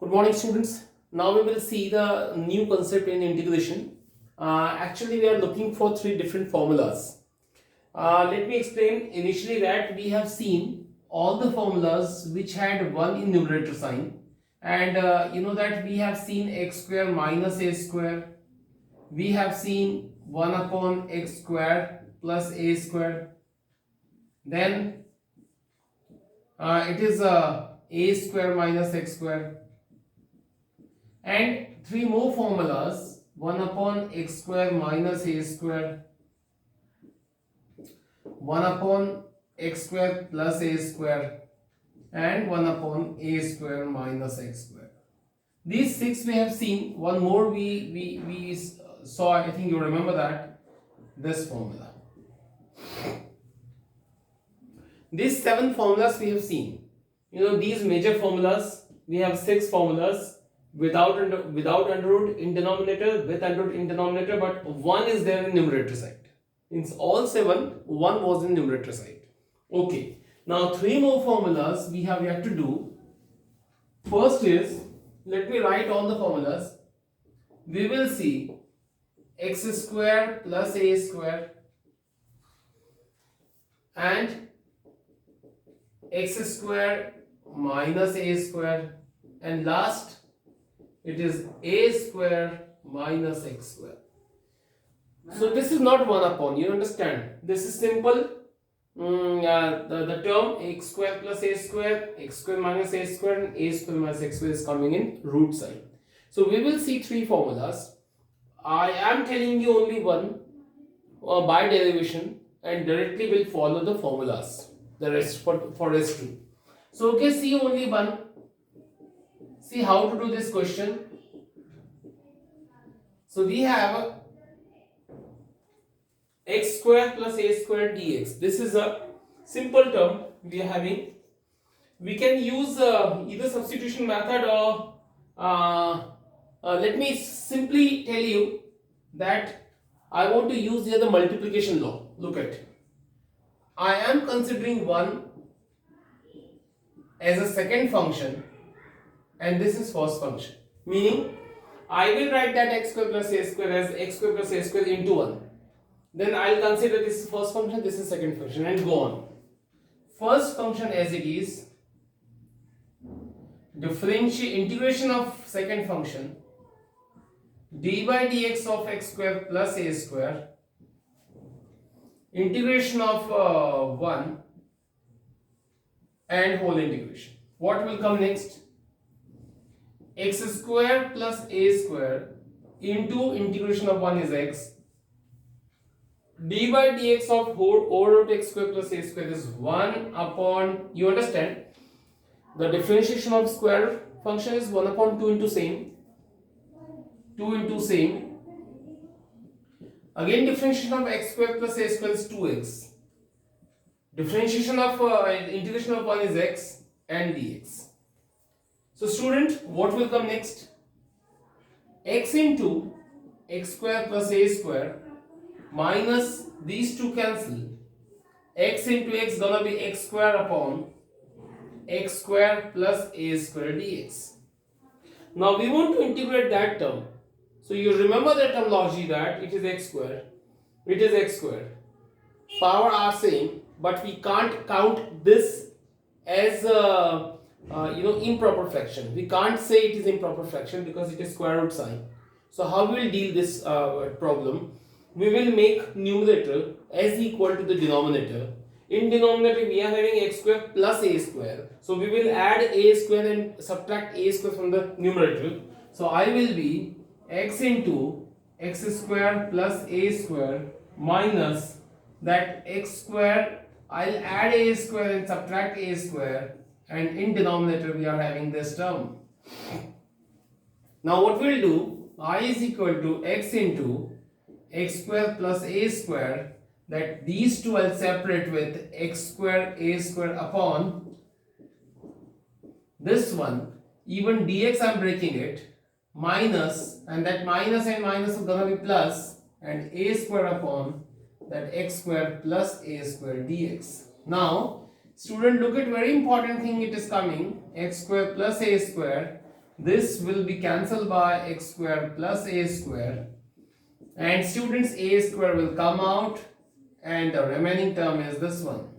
Good morning, students. Now we will see the new concept in integration. Actually, we are looking for three different formulas. Let me explain initially that we have seen all the formulas which had one in numerator sign, and you know that we have seen x square minus a square. We have seen 1 upon x square plus a square. Then it is a square minus x square. And three more formulas, 1 upon x square minus a square, 1 upon x square plus a square, and 1 upon a square minus x square. These six we have seen. One more we saw, I think you remember that, this formula. These seven formulas we have seen. You know, these major formulas, we have six formulas without under root in denominator, with under root in denominator, but one is there in numerator side. In all seven, one was in numerator side. Okay, now three more formulas we have yet to do. First is, let me write all the formulas. We will see x square plus a square and x square minus a square, and last it is a square minus x square. So this is not 1 upon, you understand? This is simple. The term x square plus a square, x square minus a square, and a square minus x square is coming in root side. So we will see three formulas. I am telling you only one by derivation, and directly will follow the formulas. The rest for rest two. So okay, see only one. See how to do this question. So we have x square plus a square dx. This is a simple term we are having. We can use either substitution method or let me simply tell you that I want to use here the multiplication law. Look at, I am considering 1 as a second function and this is first function, meaning I will write that x square plus a square as x square plus a square into 1. Then I will consider this is first function, this is second function, and go on. First function as it is, integration of second function, d by dx of x square plus a square, integration of 1, and whole integration. What will come next? X square plus a square into integration of 1 is x, d by dx of whole over root x square plus a square is 1 upon, you understand, the differentiation of square function is 1 upon 2 into same, 2 into same, again differentiation of x square plus a square is 2x, differentiation of integration of 1 is x and dx. So student, what will come next? X into x square plus a square minus these two cancel, x into x gonna be x square upon x square plus a square dx. Now we want to integrate that term. So you remember the terminology that it is x square, it is x square. Power are same, but we can't count this as improper fraction. We can't say it is improper fraction because it is square root sign. So how we will deal this problem? We will make numerator as equal to the denominator. In denominator we are having x square plus a square. So we will add a square and subtract a square from the numerator. So I will be x into x square plus a square minus that x square, I'll add a square and subtract a square, and in denominator we are having this term. Now what we'll do, I is equal to x into x square plus a square, that these two I'll separate with x square a square upon this one, even dx I'm breaking it, minus, and that minus and minus is gonna be plus, and a square upon that x square plus a square dx. Now student, look at very important thing, it is coming x square plus a square, This will be cancelled by x square plus a square, and students, a square will come out and the remaining term is this one.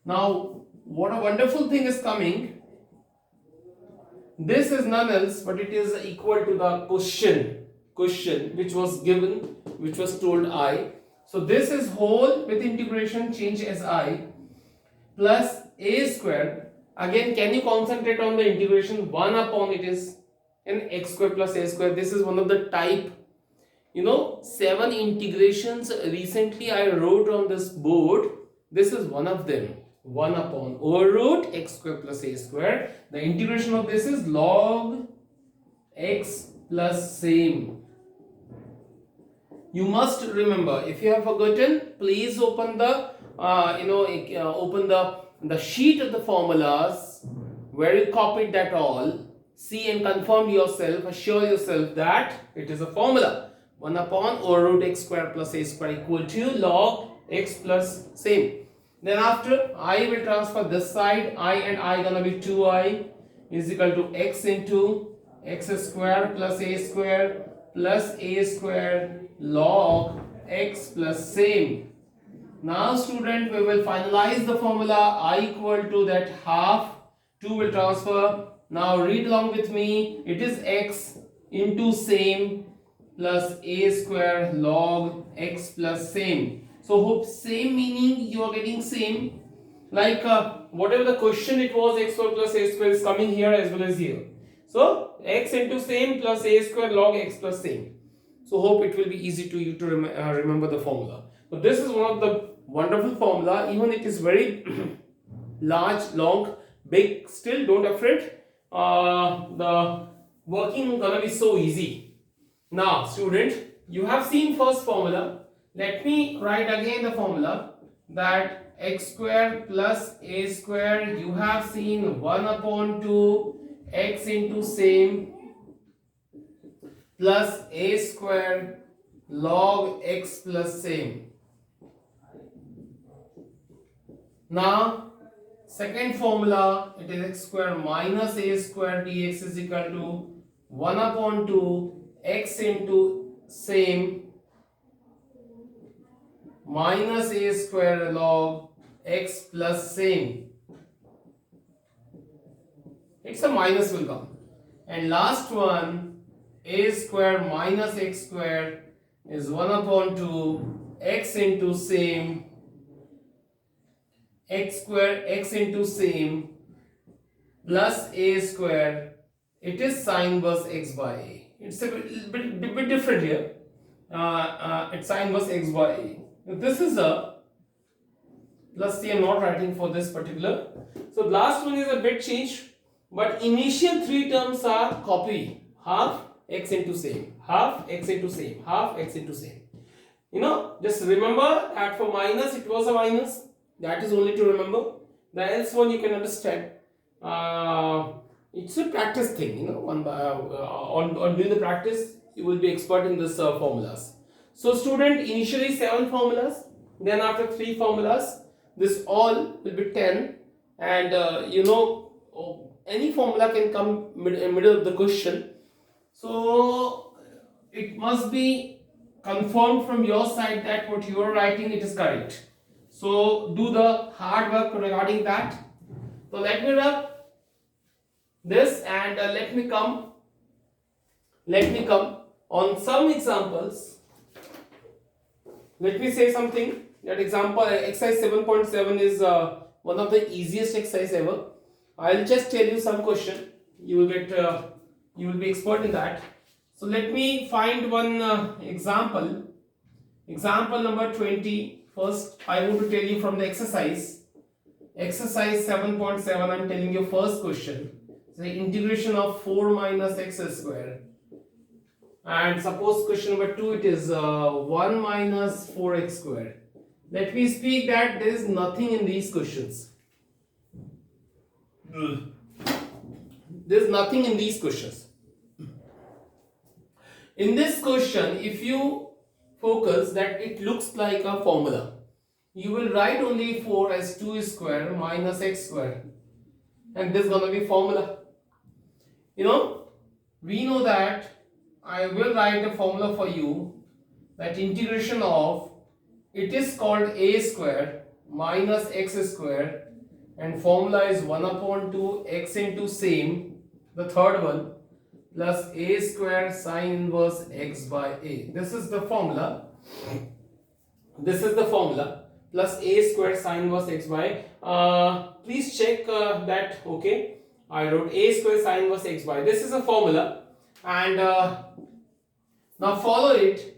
Now what a wonderful thing is coming. This is none else but it is equal to the question which was given, which was told I. So this is whole with integration change as I plus a square. Again, can you concentrate on the integration? 1 upon it is in x square plus a square. This is one of the type, 7 integrations recently I wrote on this board. This is one of them. 1 upon over root x square plus a square. The integration of this is log x plus same. You must remember. If you have forgotten, please open the open the sheet of the formulas where you copied that all. See and confirm yourself, assure yourself that it is a formula. 1 upon over root x square plus a square equal to log x plus same. Then after, I will transfer this side. I and I gonna be 2i is equal to x into x square plus a square log x plus same. Now student, we will finalize the formula. I equal to that half, 2 will transfer. Now read along with me. It is x into same plus a square log x plus same. So hope same meaning you are getting same. Like whatever the question it was, x square plus a square is coming here as well as here. So x into same plus a square log x plus same. So hope it will be easy to you to remember the formula. So this is one of the wonderful formula. Even it is very large, long, big, still don't afraid. The working gonna be so easy. Now student, you have seen first formula. Let me write again the formula, that x square plus a square, you have seen 1 upon 2 x into same plus a square log x plus same. Now second formula, it is x square minus a square dx is equal to 1 upon 2 x into same minus a square log x plus same. It's a minus will come. And last one, a square minus x square is 1 upon 2 x into same x square x into same plus a square. It is sine inverse x by a. It's a bit different here. It's sine inverse x by a. This is a plus C. I'm not writing for this particular. So last one is a bit changed, but initial 3 terms are copy. Half x into same, half x into same, half x into same. Just remember that for minus it was a minus. That is only to remember. The else one you can understand. It's a practice thing. On doing the practice, you will be expert in this formulas. So student, initially 7 formulas, then after 3 formulas, this all will be 10, and any formula can come in middle of the question. So it must be confirmed from your side that what you are writing it is correct. So do the hard work regarding that. So let me rub this and let me come on some examples. Let me say something. That example, exercise 7.7 is one of the easiest exercise ever. I'll just tell you some question. You will get, you will be expert in that. So let me find one example. Example number 20. First, I want to tell you from the exercise. Exercise 7.7. I'm telling you first question. The integration of 4 minus x square. And suppose question number 2, it is 1 minus 4x square. Let me speak that there is nothing in these questions. There is nothing in these questions. In this question, if you focus that it looks like a formula, you will write only 4 as 2 square minus x square. And this is going to be formula. we know that I will write the formula for you, that integration of, it is called a square minus x square, and formula is 1 upon 2 x into same, the third one, plus a square sine inverse x by a. This is the formula. This is the formula, plus a square sine inverse x by. Please check that. Okay, I wrote a square sine inverse x by. This is a formula, and now follow it.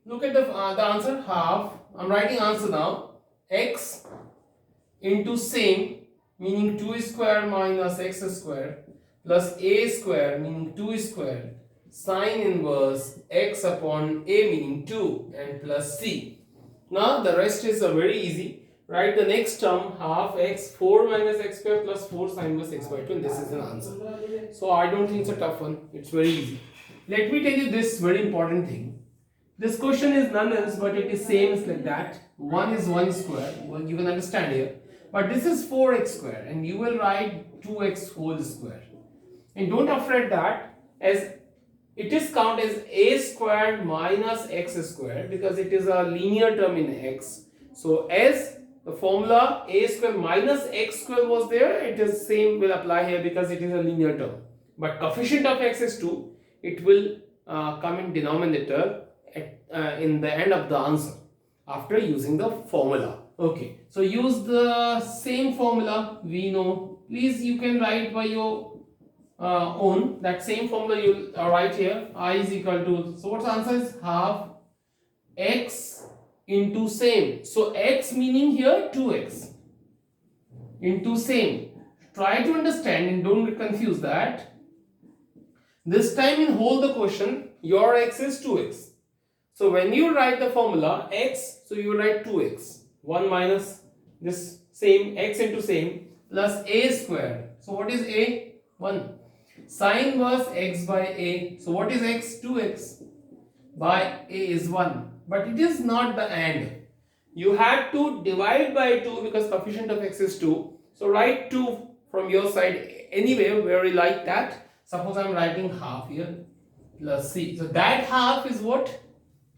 Look at the answer, half. I'm writing answer now. X into same, meaning 2 square minus x square, plus a square, meaning 2 square, sine inverse x upon a, meaning 2, and plus c. Now the rest is very easy. Write the next term, half x, 4 minus x square plus 4 sine inverse x by 2, and this is an answer. So I don't think it's a tough one. It's very easy. Let me tell you this very important thing. This question is none else but it is same as like that. 1 is 1 square. Well, you can understand here. But this is 4x square, and you will write 2x whole square. And don't afraid that, as it is count as a square minus x square, because it is a linear term in x. So as the formula a square minus x square was there, it is same will apply here because it is a linear term. But coefficient of x is 2. It will come in denominator in the end of the answer after using the formula. Okay, so use the same formula we know. Please, you can write by your own. That same formula you write here. I is equal to, so what's the answer is half x into same. So x meaning here 2x into same. Try to understand and don't get confused that this time in whole the question your x is 2x. So when you write the formula x, so you write 2x, 1 minus this same x into same, plus a square. So what is a? 1. Sine inverse x by a. So what is x? 2x by a is 1. But it is not the and. You have to divide by 2 because coefficient of x is 2. So write 2 from your side anyway where you like that. Suppose I am writing half here plus c. So that half is what?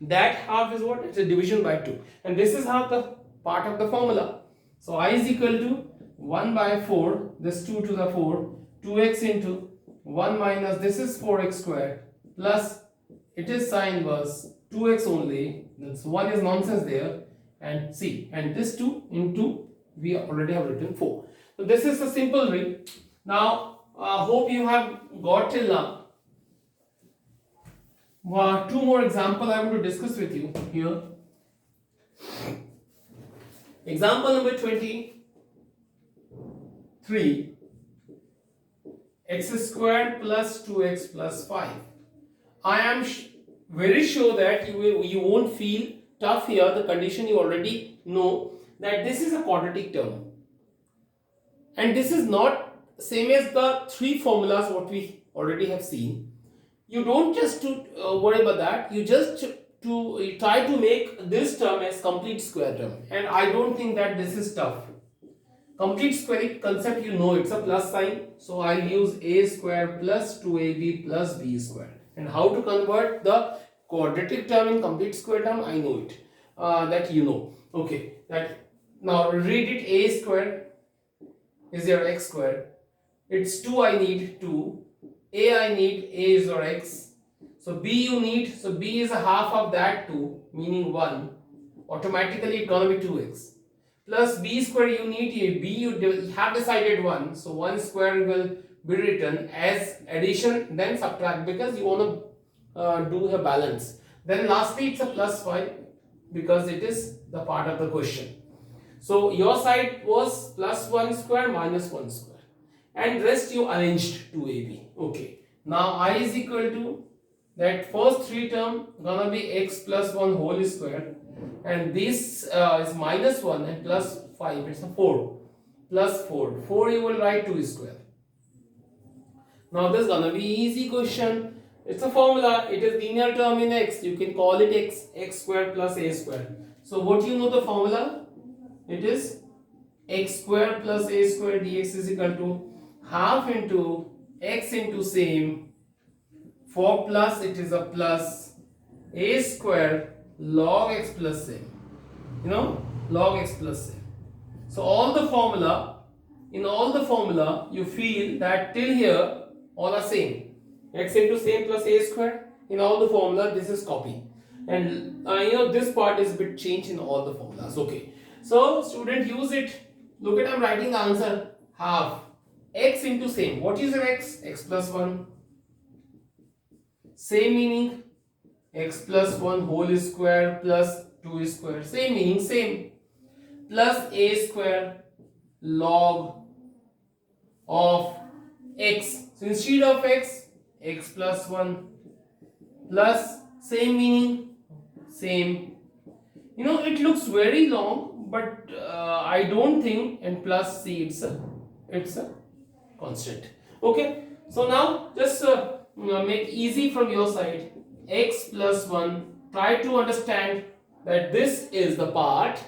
That half is what? It's a division by 2. And this is half the part of the formula. So I is equal to 1 by 4, this 2 to the 4, 2x into 1 minus this is 4x square, plus it is sine inverse 2x only, this 1 is nonsense there, and c, and this 2 into, we already have written 4. So this is a simple way. Now hope you have got till now. 2 more examples I want to discuss with you here. Example number 23, x squared plus 2x plus 5. I am very sure that you won't feel tough here. The condition you already know that this is a quadratic term, and this is not same as the 3 formulas what we already have seen. You don't just worry about that. You just try to make this term as complete square term, and I don't think that this is tough. Complete square concept you know, it's a plus sign, so I'll use a square plus 2ab plus b square. And how to convert the quadratic term in complete square term, I know it, that you know. Okay, that now read it. A square is your x square, it's 2, I need 2, a I need, a is your x, so b you need, so b is a half of that 2, meaning 1, automatically it's gonna be 2x, plus b square you need, a b you have decided 1, so 1 square will be written as addition, then subtract because you want to do a balance. Then lastly it's a plus 5 because it is the part of the question. So your side was plus 1 square minus 1 square, and rest you arranged 2ab. Okay, now I is equal to that first 3 term gonna be x plus 1 whole square, and this is minus 1 and plus 5, it's a 4, plus 4, 4 you will write 2 square. Now this is gonna be easy question. It's a formula, it is linear term in x, you can call it x square plus a square. So what you know the formula? It is x square plus a square dx is equal to half into x into same For plus, it is a plus a square log x plus m. Log x plus m. So in all the formula, you feel that till here all are same. X into same plus a square. In all the formula, this is copy. And this part is a bit changed in all the formulas. Okay. So student, use it. Look at, I'm writing the answer. Half x into same. What is an x? X plus 1. Same meaning x plus 1 whole square plus 2 square. Same meaning, same. Plus a square log of x. So instead of x, x plus 1 plus same meaning, same. It looks very long, but I don't think, and plus c, it's a constant. Okay. So now just make easy from your side. X plus 1. Try to understand that this is the part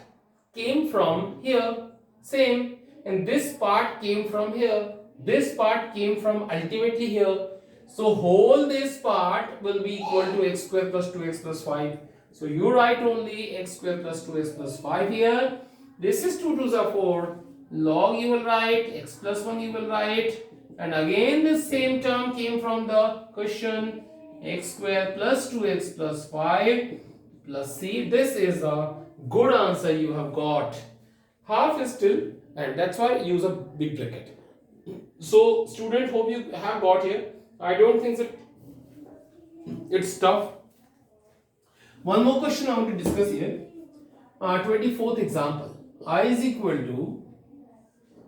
came from here, same, and this part came from here, this part came from ultimately here. So whole this part will be equal to x square plus 2x plus 5. So you write only x square plus 2x plus 5 here. This is 2 2s are 4. Log you will write, x plus 1 you will write, and again this same term came from the question, x square plus 2x plus 5 plus c. This is a good answer you have got. Half is still, and that's why use a big bracket. So student, hope you have got here. I don't think it's tough. One more question I want to discuss here. 24th example. I is equal to,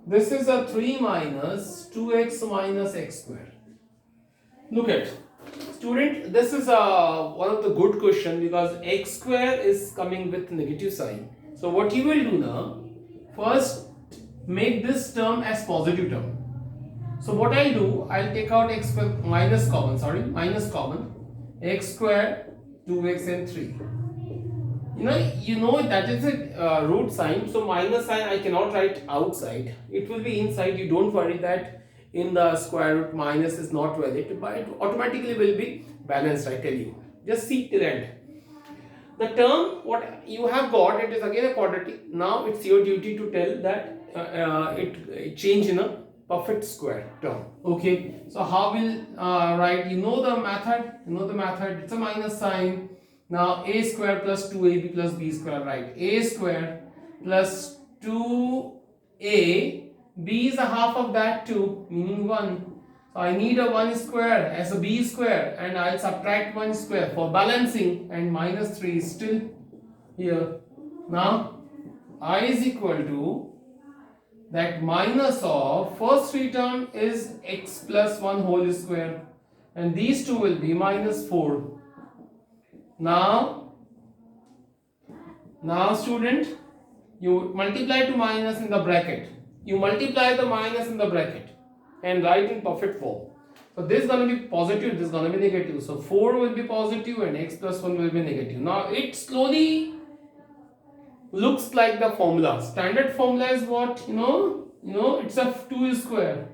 this is a 3 minus 2x minus x square. Look at, student, this is one of the good question because x square is coming with negative sign. So what you will do now, first make this term as positive term. So what I'll do, I'll take out x square minus common, x square, 2x and 3. That is a root sign, so minus sign I cannot write outside. It will be inside. You don't worry that in the square root minus is not valid, but it automatically will be balanced, I tell you. Just see till end. The term what you have got, it is again a quadratic. Now it's your duty to tell that it change in a perfect square term. Okay, so how will write? You know the method. It's a minus sign. Now a square plus 2ab plus b square, right? A square plus 2a, b is a half of that 2, meaning 1. So I need a 1 square as a b square, and I'll subtract 1 square for balancing, and minus 3 is still here. Now I is equal to that minus of first 3 term is x plus 1 whole square, and these two will be minus 4. Now student, you multiply to minus in the bracket. You multiply the minus in the bracket and write in perfect form. So this is going to be positive, this is going to be negative. So 4 will be positive and x plus 1 will be negative. Now it slowly looks like the formula. Standard formula is what? It's a 2 square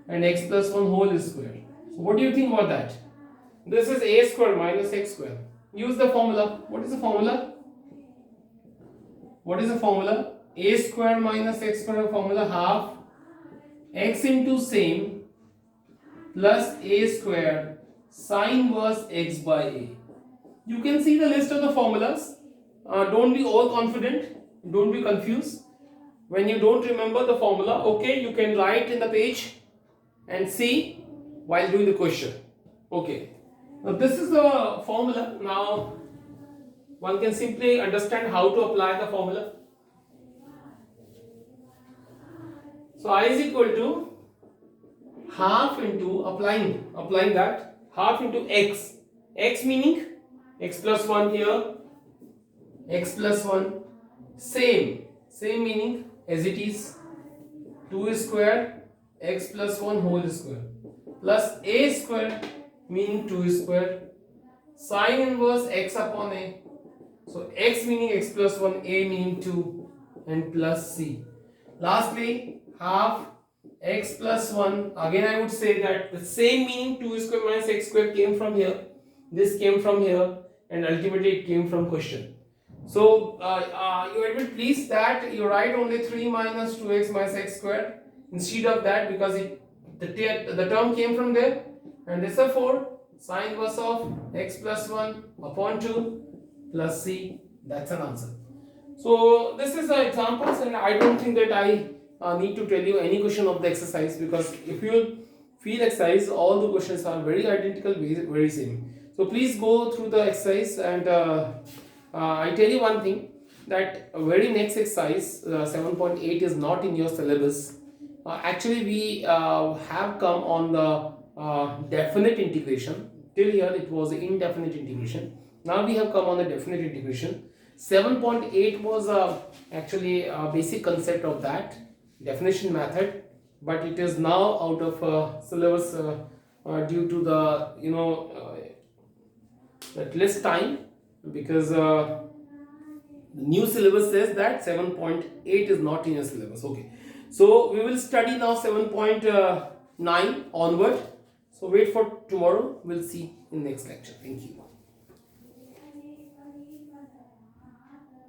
and x plus 1 whole square. So what do you think about that? This is a square minus x square. Use the formula. What is the formula? A square minus x square formula, half x into same plus a square sine inverse x by a. You can see the list of the formulas. Don't be all confident. Don't be confused. When you don't remember the formula, okay, you can write in the page and see while doing the question. Okay. Now this is the formula. Now one can simply understand how to apply the formula. So I is equal to half into applying that half into x. X meaning x plus 1 here. X plus 1. Same meaning as it is. 2 square x plus 1 whole square plus a square meaning 2 square sine inverse x upon a. So x meaning x plus 1, a meaning 2, and plus c. Lastly, half x plus 1, again I would say that the same meaning 2 square minus x square came from here, this came from here, and ultimately it came from question. So you admit please that you write only 3 minus 2x minus x square instead of that, because the term came from there, and therefore sine inverse of x plus 1 upon 2 plus c, that's an answer. So this is the examples, and I don't think that I need to tell you any question of the exercise, because if you feel exercise, all the questions are very identical, very same. So please go through the exercise, and I tell you one thing, that very next exercise 7.8 is not in your syllabus. Actually we have come on the definite integration. Till here it was indefinite integration. Now we have come on the definite integration. 7.8 was actually a basic concept of that definition method, but it is now out of syllabus due to the that less time, because the new syllabus says that 7.8 is not in your syllabus. Okay, so we will study now 7.9 onward. So wait for tomorrow, we'll see in next lecture. Thank you.